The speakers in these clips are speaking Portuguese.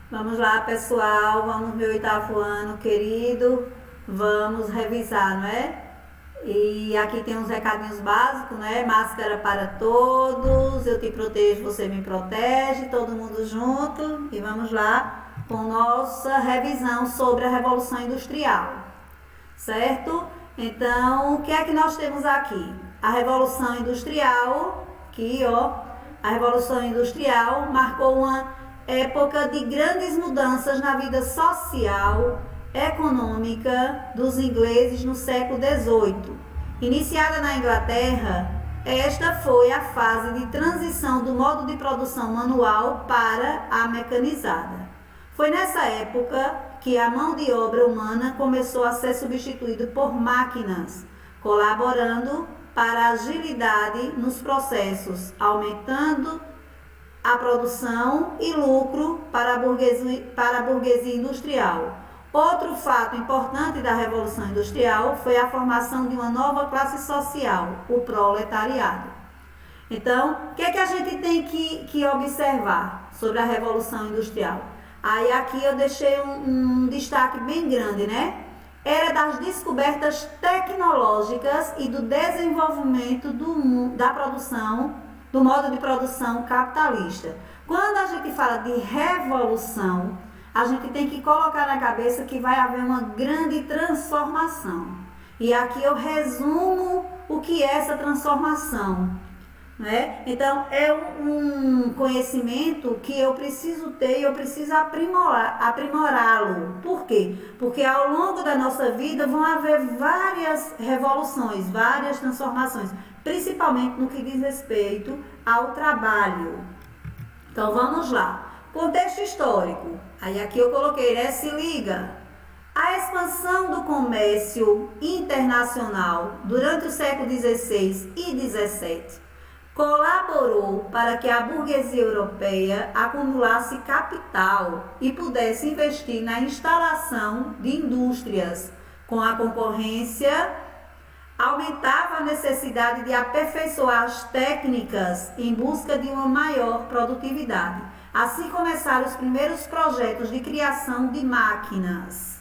Vamos lá, pessoal, vamos meu oitavo ano, querido, vamos revisar, não é? E aqui tem uns recadinhos básicos, né? Máscara para todos, eu te protejo, você me protege, todo mundo junto. E vamos lá com nossa revisão sobre a Revolução Industrial, certo? Então, o que é que nós temos aqui? A Revolução Industrial, aqui ó, a Revolução Industrial marcou uma época de grandes mudanças na vida social, econômica dos ingleses no século XVIII. Iniciada na Inglaterra, esta foi a fase de transição do modo de produção manual para a mecanizada. Foi nessa época que a mão de obra humana começou a ser substituída por máquinas, colaborando para a agilidade nos processos, aumentando a produção e lucro para a burguesia industrial. Outro fato importante da Revolução Industrial foi a formação de uma nova classe social, o proletariado. Então, o que é que a gente tem que observar sobre a Revolução Industrial? Aí aqui eu deixei um destaque bem grande, né? Era das descobertas tecnológicas e do desenvolvimento da produção, do modo de produção capitalista. Quando a gente fala de revolução, a gente tem que colocar na cabeça que vai haver uma grande transformação. E aqui eu resumo o que é essa transformação, né? Então, é um conhecimento que eu preciso ter e eu preciso aprimorá-lo. Por quê? Porque ao longo da nossa vida vão haver várias revoluções, várias transformações, principalmente no que diz respeito ao trabalho. Então, vamos lá. Contexto histórico. Aí aqui eu coloquei, né? Se liga. A expansão do comércio internacional durante o século XVI e XVII colaborou para que a burguesia europeia acumulasse capital e pudesse investir na instalação de indústrias. Com a concorrência, aumentava a necessidade de aperfeiçoar as técnicas em busca de uma maior produtividade. Assim começaram os primeiros projetos de criação de máquinas,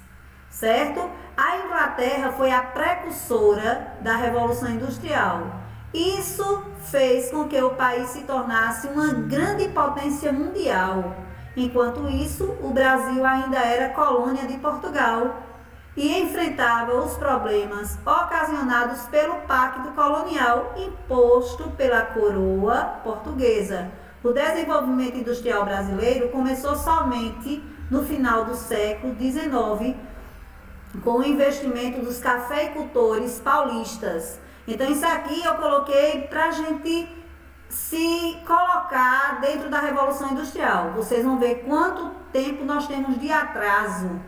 certo? A Inglaterra foi a precursora da Revolução Industrial. Isso fez com que o país se tornasse uma grande potência mundial. Enquanto isso, o Brasil ainda era colônia de Portugal e enfrentava os problemas ocasionados pelo pacto colonial imposto pela coroa portuguesa. O desenvolvimento industrial brasileiro começou somente no final do século XIX, com o investimento dos cafeicultores paulistas. Então, isso aqui eu coloquei para a gente se colocar dentro da Revolução Industrial. Vocês vão ver quanto tempo nós temos de atraso,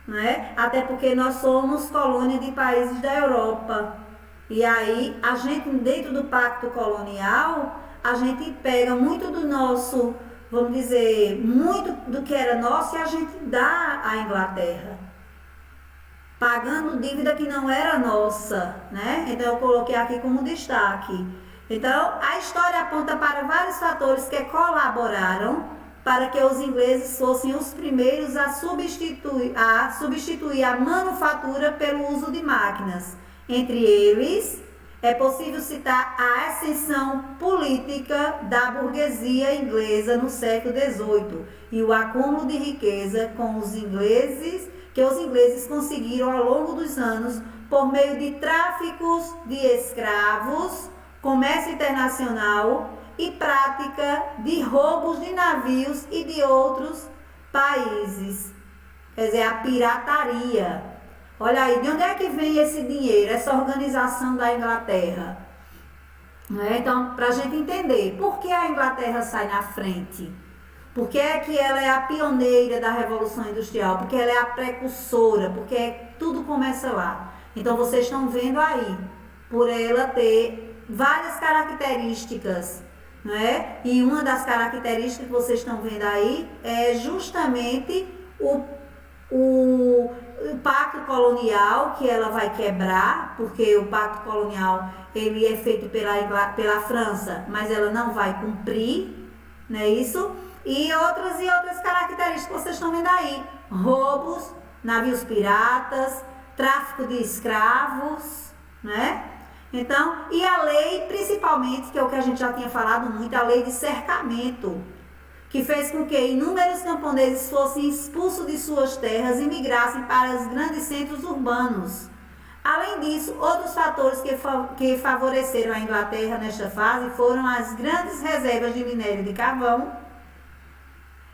né? Até porque nós somos colônia de países da Europa. E aí, a gente, dentro do pacto colonial, a gente pega muito do nosso, vamos dizer, muito do que era nosso e a gente dá à Inglaterra, pagando dívida que não era nossa, né? Então eu coloquei aqui como destaque. Então, a história aponta para vários fatores que colaboraram para que os ingleses fossem os primeiros a substituir a manufatura pelo uso de máquinas. Entre eles, é possível citar a ascensão política da burguesia inglesa no século XVIII e o acúmulo de riqueza que os ingleses conseguiram ao longo dos anos por meio de tráficos de escravos, comércio internacional e prática de roubos de navios e de outros países. Quer dizer, a pirataria. Olha aí, de onde é que vem esse dinheiro, essa organização da Inglaterra? Então, para a gente entender, por que a Inglaterra sai na frente? Por que é que ela é a pioneira da Revolução Industrial? Porque ela é a precursora, porque tudo começa lá. Então, vocês estão vendo aí, por ela ter várias características, né? E uma das características que vocês estão vendo aí é justamente o pacto colonial que ela vai quebrar, porque o pacto colonial ele é feito pela França, mas ela não vai cumprir, não é isso? E outras características que vocês estão vendo aí. Roubos, navios piratas, tráfico de escravos, né? Então, e a lei, principalmente, que é o que a gente já tinha falado muito, a lei de cercamento, que fez com que inúmeros camponeses fossem expulsos de suas terras e migrassem para os grandes centros urbanos. Além disso, outros fatores que favoreceram a Inglaterra nesta fase foram as grandes reservas de minério de carvão,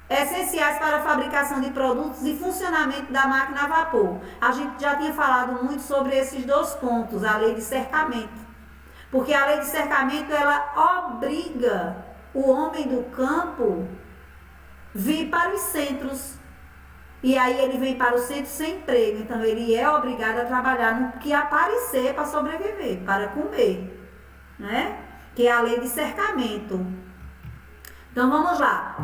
essenciais para a fabricação de produtos e funcionamento da máquina a vapor. A gente já tinha falado muito sobre esses dois pontos, a lei de cercamento. Porque a lei de cercamento, ela obriga o homem do campo vir para os centros. E aí ele vem para o centro sem emprego. Então ele é obrigado a trabalhar no que aparecer para sobreviver, para comer, né? Que é a lei de cercamento. Então vamos lá.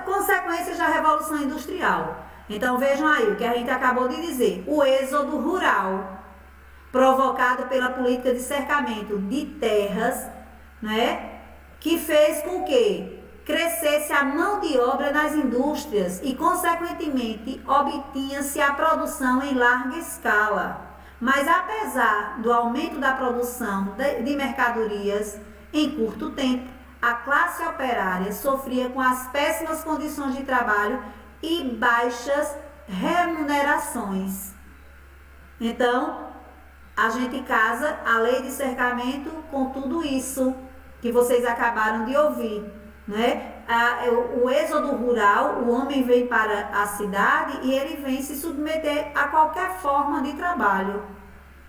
Consequências da Revolução Industrial. Então vejam aí o que a gente acabou de dizer. O êxodo rural, provocado pela política de cercamento de terras, né? Que fez com que crescesse a mão de obra nas indústrias e, consequentemente, obtinha-se a produção em larga escala. Mas, apesar do aumento da produção de mercadorias em curto tempo, a classe operária sofria com as péssimas condições de trabalho e baixas remunerações. Então, a gente casa a lei de cercamento com tudo isso que vocês acabaram de ouvir, né? O êxodo rural, o homem vem para a cidade e ele vem se submeter a qualquer forma de trabalho.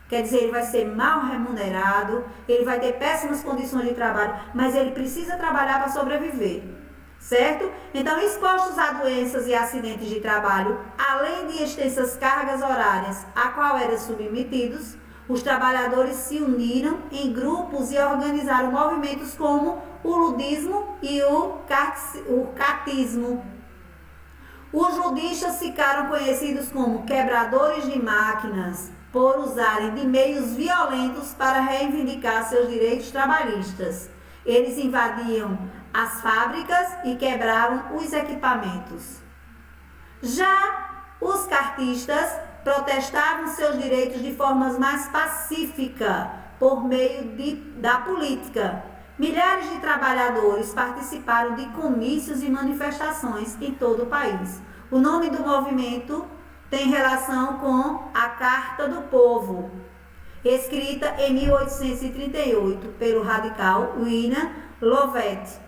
Quer dizer, ele vai ser mal remunerado, ele vai ter péssimas condições de trabalho, mas ele precisa trabalhar para sobreviver, certo? Então, expostos a doenças e acidentes de trabalho, além de extensas cargas horárias a qual eram submetidos, os trabalhadores se uniram em grupos e organizaram movimentos como o ludismo e o catismo. Os ludistas ficaram conhecidos como quebradores de máquinas, por usarem de meios violentos para reivindicar seus direitos trabalhistas. Eles invadiam as fábricas e quebravam os equipamentos. Já os cartistas protestavam seus direitos de formas mais pacíficas, por meio da política. Milhares de trabalhadores participaram de comícios e manifestações em todo o país. O nome do movimento tem relação com a Carta do Povo, escrita em 1838 pelo radical William Lovett.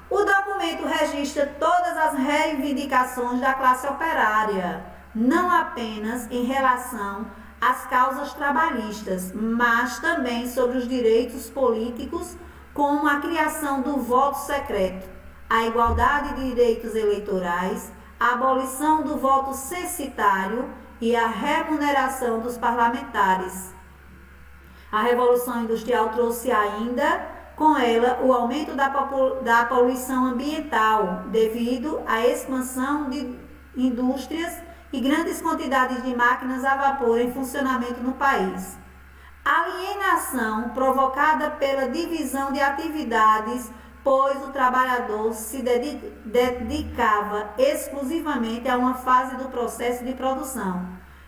O documento registra todas as reivindicações da classe operária, não apenas em relação às causas trabalhistas, mas também sobre os direitos políticos, como a criação do voto secreto, a igualdade de direitos eleitorais, a abolição do voto censitário e a remuneração dos parlamentares. A Revolução Industrial trouxe ainda com ela o aumento da poluição ambiental, devido à expansão de indústrias e grandes quantidades de máquinas a vapor em funcionamento no país. A alienação provocada pela divisão de atividades, pois o trabalhador se dedicava exclusivamente a uma fase do processo de produção.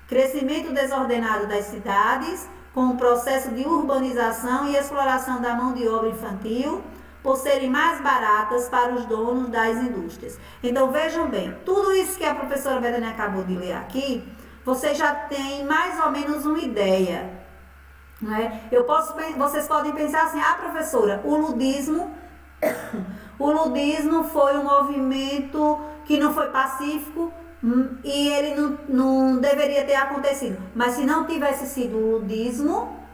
Crescimento desordenado das cidades, com o processo de urbanização e exploração da mão de obra infantil, por serem mais baratas para os donos das indústrias. Então vejam bem, tudo isso que a professora Betânia acabou de ler aqui, vocês já têm mais ou menos uma ideia, né? Vocês podem pensar assim, professora, o ludismo foi um movimento que não foi pacífico e ele não deveria ter acontecido. Mas se não tivesse sido o ludismo,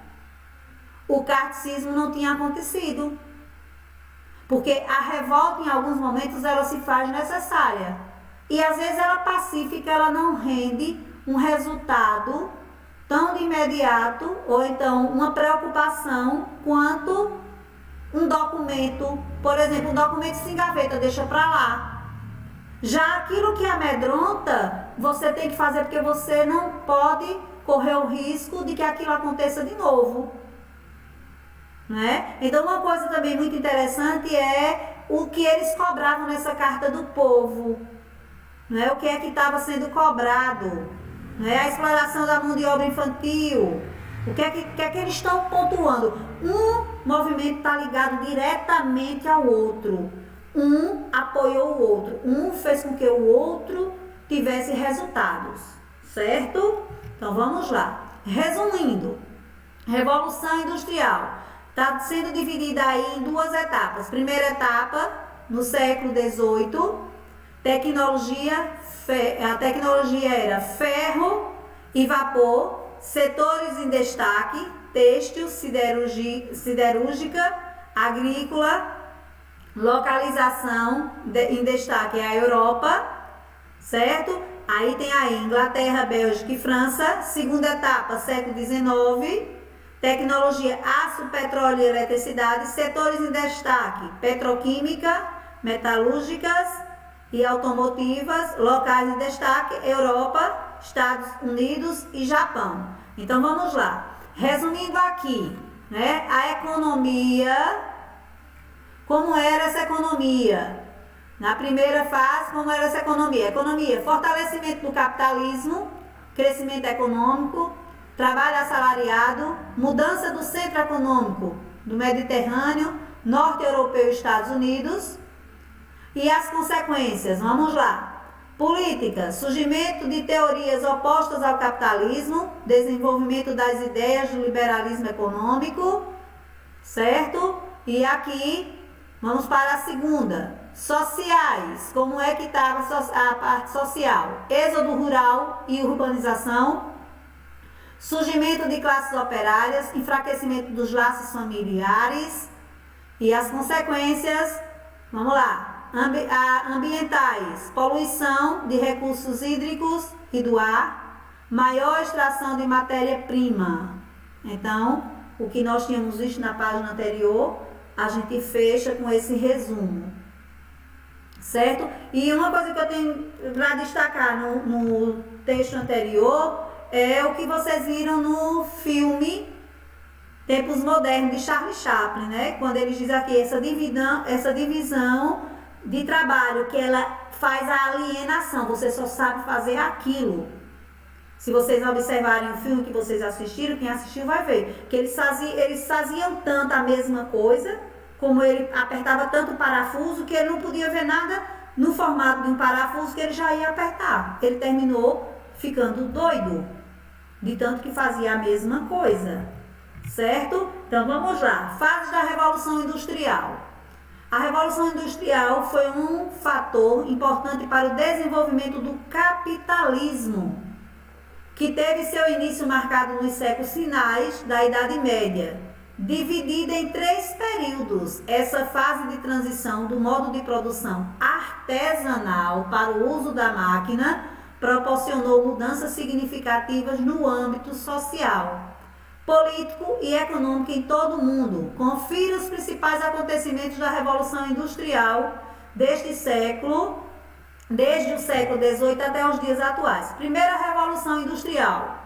o carticismo não tinha acontecido. Porque a revolta, em alguns momentos, ela se faz necessária. E às vezes ela pacífica, ela não rende um resultado tão de imediato, ou então uma preocupação quanto um documento, por exemplo, um documento se engaveta, deixa para lá. Já aquilo que amedronta, você tem que fazer porque você não pode correr o risco de que aquilo aconteça de novo, né? Então uma coisa também muito interessante é o que eles cobravam nessa carta do povo, né? O que é que estava sendo cobrado, né? A exploração da mão de obra infantil. O que é que eles estão pontuando? Um movimento está ligado diretamente ao outro. Um apoiou o outro. Um fez com que o outro tivesse resultados. Certo? Então vamos lá. Resumindo, Revolução Industrial está sendo dividida aí em duas etapas. Primeira etapa, no século XVIII, a tecnologia era ferro e vapor, setores em destaque, têxtil, siderúrgica, agrícola, localização em destaque é a Europa, certo? Aí tem aí Inglaterra, Bélgica e França. Segunda etapa, século XIX, tecnologia, aço, petróleo e eletricidade, setores em destaque, petroquímica, metalúrgicas e automotivas, locais em destaque, Europa, Estados Unidos e Japão. Então vamos lá. Resumindo aqui, né, a economia, como era essa economia? Na primeira fase, como era essa economia? Economia, fortalecimento do capitalismo, crescimento econômico, trabalho assalariado, mudança do centro econômico do Mediterrâneo, norte europeu e Estados Unidos. E as consequências, vamos lá. Política, surgimento de teorias opostas ao capitalismo, desenvolvimento das ideias do liberalismo econômico, certo? E aqui, vamos para a segunda. Sociais, como é que estava a parte social? Êxodo rural e urbanização, surgimento de classes operárias, enfraquecimento dos laços familiares e as consequências, vamos lá. Ambientais, poluição de recursos hídricos e do ar, maior extração de matéria-prima. Então, o que nós tínhamos visto na página anterior, a gente fecha com esse resumo, certo? E uma coisa que eu tenho para destacar no texto anterior é o que vocês viram no filme Tempos Modernos de Charlie Chaplin, né? Quando ele diz aqui essa divisão de trabalho, que ela faz a alienação, você só sabe fazer aquilo. Se vocês observarem o filme que vocês assistiram, quem assistiu vai ver que eles faziam tanto a mesma coisa, como ele apertava tanto o parafuso, que ele não podia ver nada no formato de um parafuso que ele já ia apertar. Ele terminou ficando doido, de tanto que fazia a mesma coisa, certo? Então vamos lá, fase da Revolução Industrial. A Revolução Industrial foi um fator importante para o desenvolvimento do capitalismo, que teve seu início marcado nos séculos finais da Idade Média, dividida em 3 períodos. Essa fase de transição do modo de produção artesanal para o uso da máquina proporcionou mudanças significativas no âmbito social, político e econômico em todo o mundo. Confira os principais acontecimentos da Revolução Industrial deste século, desde o século XVIII até os dias atuais. Primeira Revolução Industrial.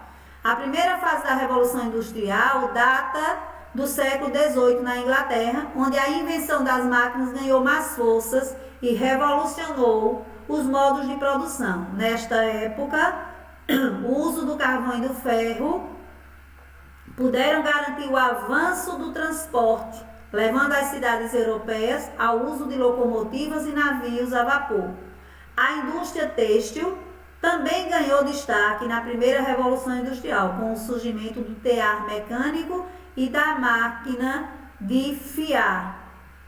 A primeira fase da Revolução Industrial data do século XVIII na Inglaterra, onde a invenção das máquinas ganhou mais forças e revolucionou os modos de produção. Nesta época, o uso do carvão e do ferro puderam garantir o avanço do transporte, levando as cidades europeias ao uso de locomotivas e navios a vapor. A indústria têxtil também ganhou destaque na primeira Revolução Industrial, com o surgimento do tear mecânico e da máquina de fiar.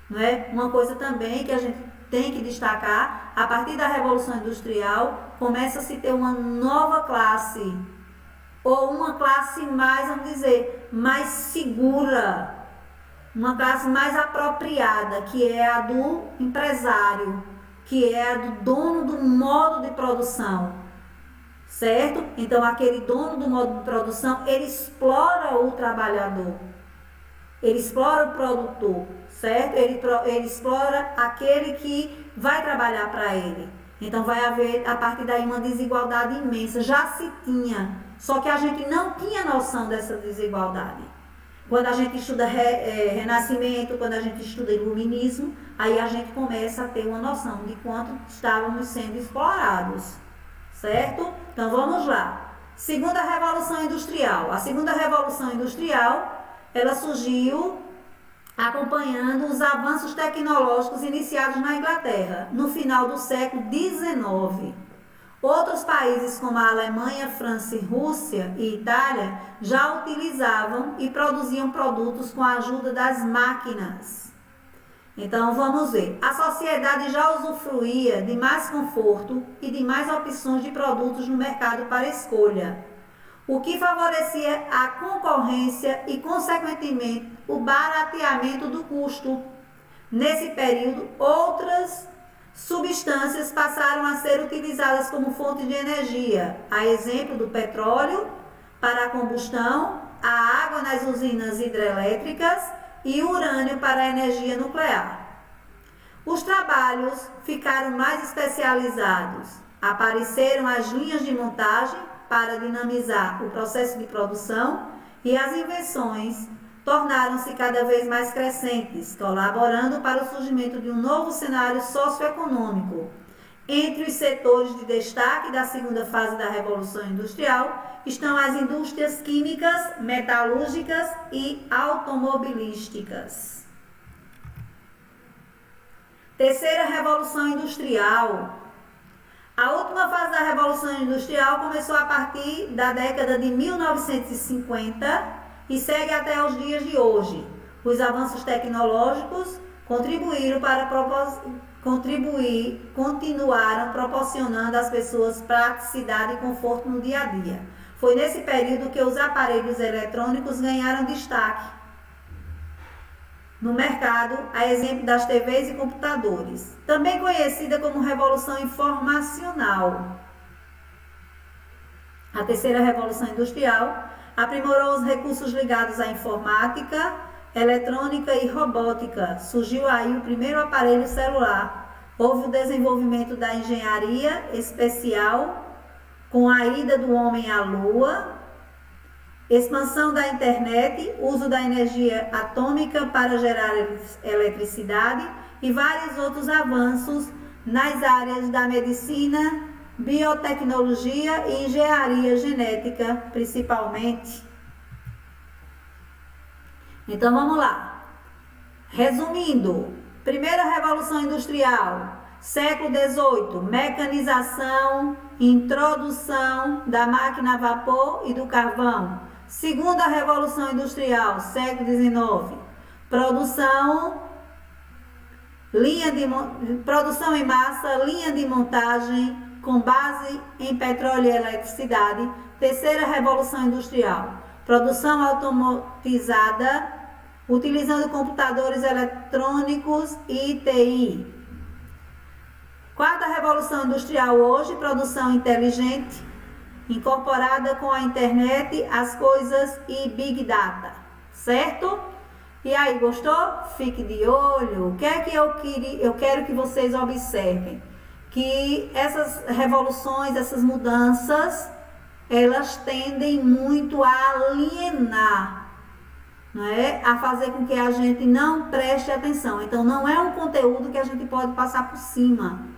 Não é? Uma coisa também que a gente tem que destacar, a partir da Revolução Industrial, começa a se ter uma nova classe, ou uma classe mais, vamos dizer, mais segura, uma classe mais apropriada, que é a do empresário, que é a do dono do modo de produção, certo? Então, aquele dono do modo de produção, ele explora o trabalhador, ele explora o produtor, certo? Ele explora aquele que vai trabalhar para ele. Então, vai haver, a partir daí, uma desigualdade imensa. Já se tinha, só que a gente não tinha noção dessa desigualdade. Quando a gente estuda Renascimento, quando a gente estuda Iluminismo, aí a gente começa a ter uma noção de quanto estávamos sendo explorados, certo? Então vamos lá. Segunda Revolução Industrial. A segunda Revolução Industrial, ela surgiu acompanhando os avanços tecnológicos iniciados na Inglaterra, no final do século XIX. Outros países como a Alemanha, França, Rússia e Itália já utilizavam e produziam produtos com a ajuda das máquinas. Então vamos ver. A sociedade já usufruía de mais conforto e de mais opções de produtos no mercado para escolha, o que favorecia a concorrência e, consequentemente, o barateamento do custo. Nesse período, outras substâncias passaram a ser utilizadas como fonte de energia, a exemplo do petróleo para a combustão, a água nas usinas hidrelétricas e o urânio para a energia nuclear. Os trabalhos ficaram mais especializados, apareceram as linhas de montagem para dinamizar o processo de produção e as invenções tornaram-se cada vez mais crescentes, colaborando para o surgimento de um novo cenário socioeconômico. Entre os setores de destaque da segunda fase da Revolução Industrial estão as indústrias químicas, metalúrgicas e automobilísticas. Terceira Revolução Industrial. A última fase da Revolução Industrial começou a partir da década de 1950 e segue até os dias de hoje. Os avanços tecnológicos continuaram proporcionando às pessoas praticidade e conforto no dia a dia. Foi nesse período que os aparelhos eletrônicos ganharam destaque no mercado, a exemplo das TVs e computadores, também conhecida como Revolução Informacional. A terceira Revolução Industrial aprimorou os recursos ligados à informática, eletrônica e robótica. Surgiu aí o primeiro aparelho celular. Houve o desenvolvimento da engenharia espacial, com a ida do homem à Lua, expansão da internet, uso da energia atômica para gerar eletricidade e vários outros avanços nas áreas da medicina, biotecnologia e engenharia genética, principalmente. Então vamos lá. Resumindo, primeira Revolução Industrial, século XVIII, mecanização, introdução da máquina a vapor e do carvão. Segunda Revolução Industrial, século XIX, produção em massa, linha de montagem com base em petróleo e eletricidade. Terceira Revolução Industrial, produção automatizada, utilizando computadores eletrônicos e TI. Quarta Revolução Industrial hoje, produção inteligente, incorporada com a internet, as coisas e Big Data, certo? E aí, gostou? Fique de olho. O que é que eu quero que vocês observem? Que essas revoluções, essas mudanças, elas tendem muito a alienar, não é? A fazer com que a gente não preste atenção. Então, não é um conteúdo que a gente pode passar por cima.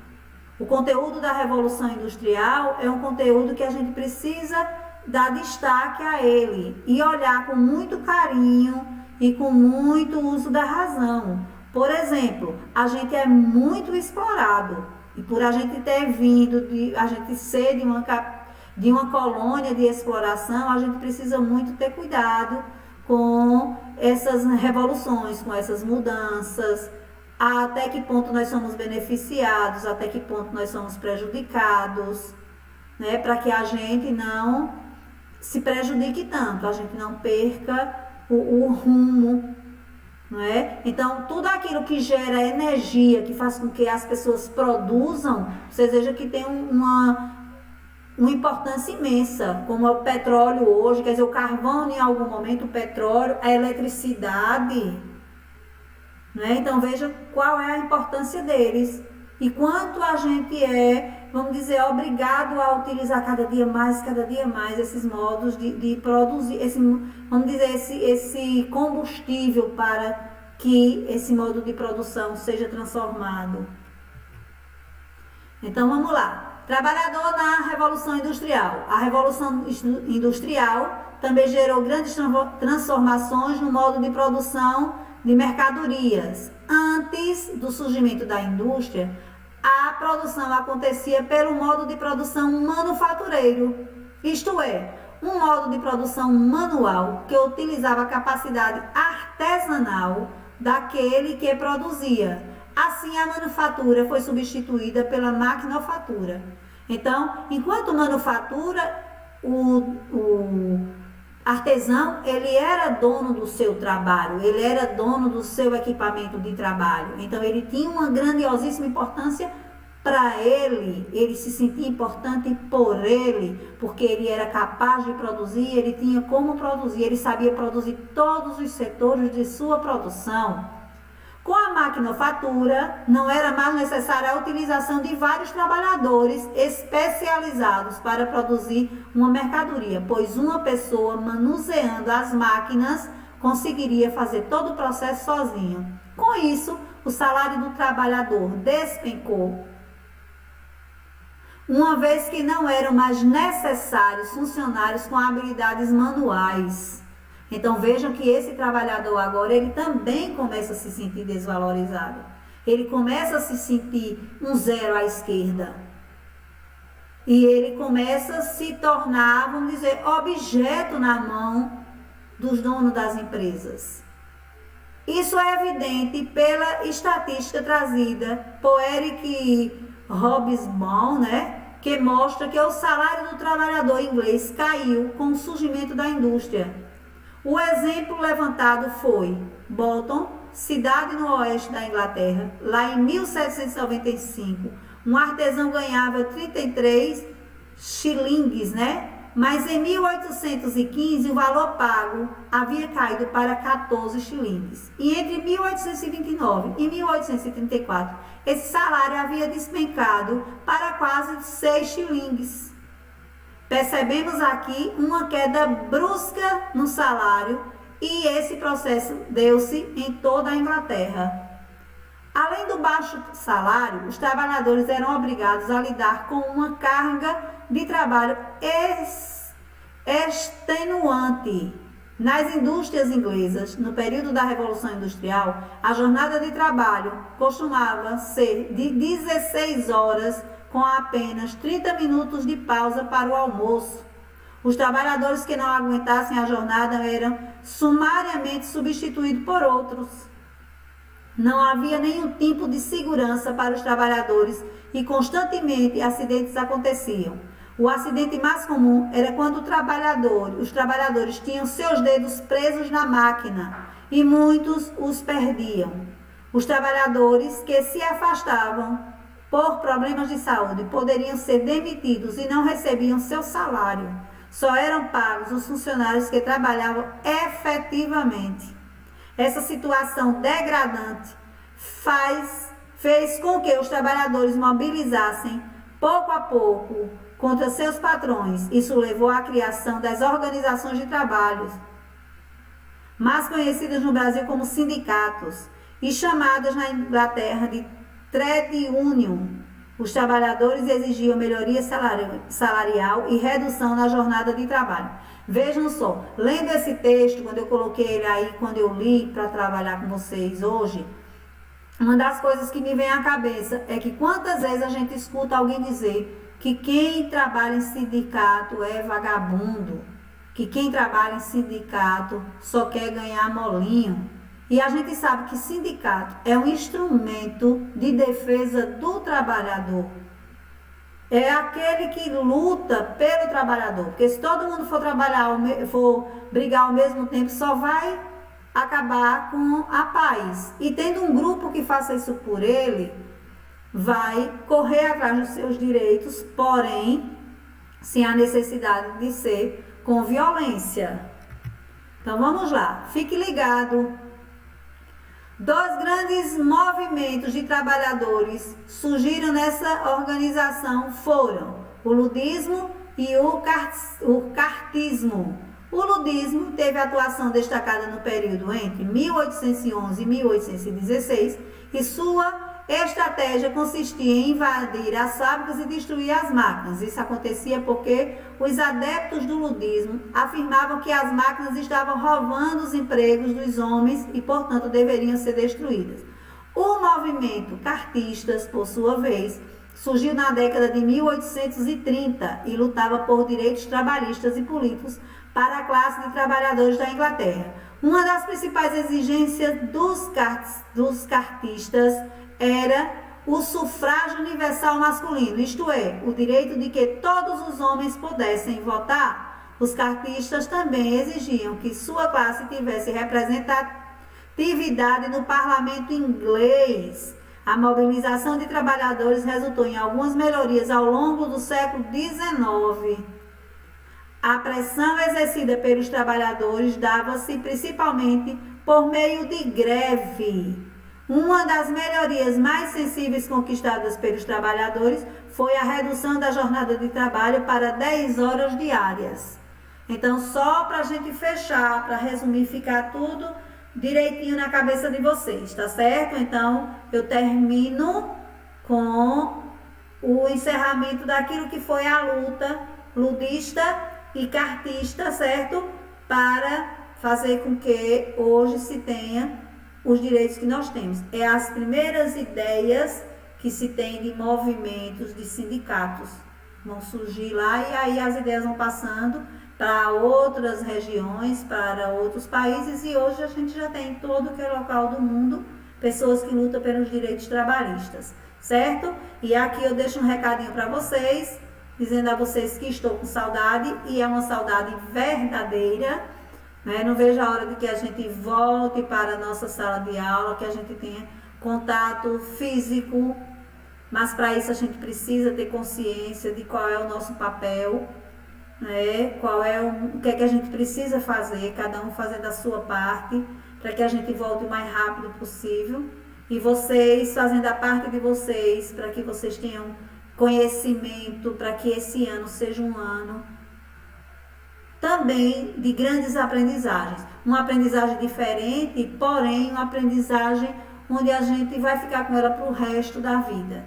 O conteúdo da Revolução Industrial é um conteúdo que a gente precisa dar destaque a ele e olhar com muito carinho e com muito uso da razão. Por exemplo, a gente é muito explorado e por a gente ter vindo, a gente ser de uma colônia de exploração, a gente precisa muito ter cuidado com essas revoluções, com essas mudanças, até que ponto nós somos beneficiados, até que ponto nós somos prejudicados, né? Para que a gente não se prejudique tanto, a gente não perca o rumo, não é? Então, tudo aquilo que gera energia, que faz com que as pessoas produzam, vocês vejam que tem uma importância imensa, como é o petróleo hoje, quer dizer, o carvão em algum momento, o petróleo, a eletricidade, né? Então veja qual é a importância deles e quanto a gente é vamos dizer, obrigado a utilizar cada dia mais esses modos de produzir, vamos dizer, esse combustível para que esse modo de produção seja transformado. Então vamos lá. Trabalhador na Revolução Industrial. A Revolução Industrial também gerou grandes transformações no modo de produção de mercadorias. Antes do surgimento da indústria, a produção acontecia pelo modo de produção manufatureiro, isto é, um modo de produção manual que utilizava a capacidade artesanal daquele que produzia. Assim, a manufatura foi substituída pela maquinofatura. Então, enquanto manufatura, o artesão, ele era dono do seu trabalho, ele era dono do seu equipamento de trabalho. Então, ele tinha uma grandiosíssima importância para ele se sentia importante por ele, porque ele era capaz de produzir, ele tinha como produzir, ele sabia produzir todos os setores de sua produção. Com a maquinofatura, não era mais necessária a utilização de vários trabalhadores especializados para produzir uma mercadoria, pois uma pessoa manuseando as máquinas conseguiria fazer todo o processo sozinha. Com isso, o salário do trabalhador despencou, uma vez que não eram mais necessários funcionários com habilidades manuais. Então vejam que esse trabalhador agora, ele também começa a se sentir desvalorizado. Ele começa a se sentir um zero à esquerda. E ele começa a se tornar, vamos dizer, objeto na mão dos donos das empresas. Isso é evidente pela estatística trazida por Eric Hobsbawm, que mostra que o salário do trabalhador inglês caiu com o surgimento da indústria. O exemplo levantado foi Bolton, cidade no oeste da Inglaterra. Lá em 1795, um artesão ganhava 33 shillings, Mas em 1815, o valor pago havia caído para 14 shillings. E entre 1829 e 1834, esse salário havia despencado para quase 6 shillings. Percebemos aqui uma queda brusca no salário e esse processo deu-se em toda a Inglaterra. Além do baixo salário, os trabalhadores eram obrigados a lidar com uma carga de trabalho extenuante. Nas indústrias inglesas, no período da Revolução Industrial, a jornada de trabalho costumava ser de 16 horas, com apenas 30 minutos de pausa para o almoço. Os trabalhadores que não aguentassem a jornada eram sumariamente substituídos por outros. Não havia nenhum tipo de segurança para os trabalhadores e constantemente acidentes aconteciam. O acidente mais comum era quando os trabalhadores tinham seus dedos presos na máquina e muitos os perdiam. Os trabalhadores que se afastavam por problemas de saúde poderiam ser demitidos e não recebiam seu salário. Só eram pagos os funcionários que trabalhavam efetivamente. Essa situação degradante fez com que os trabalhadores mobilizassem pouco a pouco contra seus patrões. Isso levou à criação das organizações de trabalho, mais conhecidas no Brasil como sindicatos, e chamadas na Inglaterra de Trade Union. Os trabalhadores exigiam melhoria salarial e redução na jornada de trabalho. Vejam só, lendo esse texto, quando eu coloquei ele aí, quando eu li para trabalhar com vocês hoje, uma das coisas que me vem à cabeça é que quantas vezes a gente escuta alguém dizer que quem trabalha em sindicato é vagabundo, que quem trabalha em sindicato só quer ganhar molinho. E a gente sabe que sindicato é um instrumento de defesa do trabalhador. É aquele que luta pelo trabalhador. Porque se todo mundo for brigar ao mesmo tempo, só vai acabar com a paz. E tendo um grupo que faça isso por ele, vai correr atrás dos seus direitos, porém, sem a necessidade de ser com violência. Então vamos lá, fique ligado. Dois grandes movimentos de trabalhadores surgiram nessa organização foram o ludismo e o cartismo. O ludismo teve atuação destacada no período entre 1811 e 1816 e sua estratégia consistia em invadir as fábricas e destruir as máquinas. Isso acontecia porque os adeptos do ludismo afirmavam que as máquinas estavam roubando os empregos dos homens e, portanto, deveriam ser destruídas. O movimento cartistas, por sua vez, surgiu na década de 1830 e lutava por direitos trabalhistas e políticos para a classe de trabalhadores da Inglaterra. Uma das principais exigências dos cartistas era o sufrágio universal masculino, isto é, o direito de que todos os homens pudessem votar. Os cartistas também exigiam que sua classe tivesse representatividade no parlamento inglês. A mobilização de trabalhadores resultou em algumas melhorias ao longo do século XIX. A pressão exercida pelos trabalhadores dava-se principalmente por meio de greve. Uma das melhorias mais sensíveis conquistadas pelos trabalhadores foi a redução da jornada de trabalho para 10 horas diárias. Então, só para a gente fechar, para resumir, ficar tudo direitinho na cabeça de vocês, tá certo? Então, eu termino com o encerramento daquilo que foi a luta ludista e cartista, certo? Para fazer com que hoje se tenha os direitos que nós temos. É as primeiras ideias que se tem de movimentos, de sindicatos. Vão surgir lá e aí as ideias vão passando para outras regiões, para outros países e hoje a gente já tem em todo que é local do mundo pessoas que lutam pelos direitos trabalhistas, certo? E aqui eu deixo um recadinho para vocês, dizendo a vocês que estou com saudade e é uma saudade verdadeira. Não vejo a hora de que a gente volte para a nossa sala de aula, que a gente tenha contato físico, mas para isso a gente precisa ter consciência de qual é o nosso papel, o que é que a gente precisa fazer, cada um fazer da sua parte, para que a gente volte o mais rápido possível. E vocês fazendo a parte de vocês, para que vocês tenham conhecimento, para que esse ano seja um ano também de grandes aprendizagens. Uma aprendizagem diferente, porém uma aprendizagem onde a gente vai ficar com ela para o resto da vida.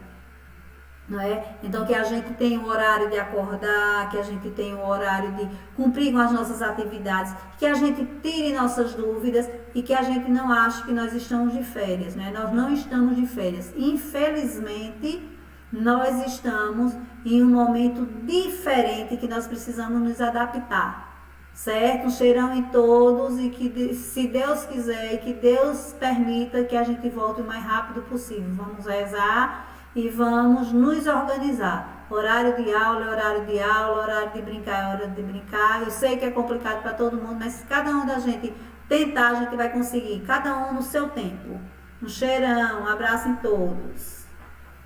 Não é? Então que a gente tenha o horário de acordar, que a gente tenha o horário de cumprir com as nossas atividades, que a gente tire nossas dúvidas e que a gente não ache que nós estamos de férias. Né? Nós não estamos de férias. Infelizmente, nós estamos em um momento diferente que nós precisamos nos adaptar, certo? Um cheirão em todos e que, se Deus quiser e que Deus permita que a gente volte o mais rápido possível. Vamos rezar e vamos nos organizar. Horário de aula é horário de aula, horário de brincar é hora de brincar. Eu sei que é complicado para todo mundo, mas se cada um da gente tentar, a gente vai conseguir, cada um no seu tempo. Um cheirão, um abraço em todos.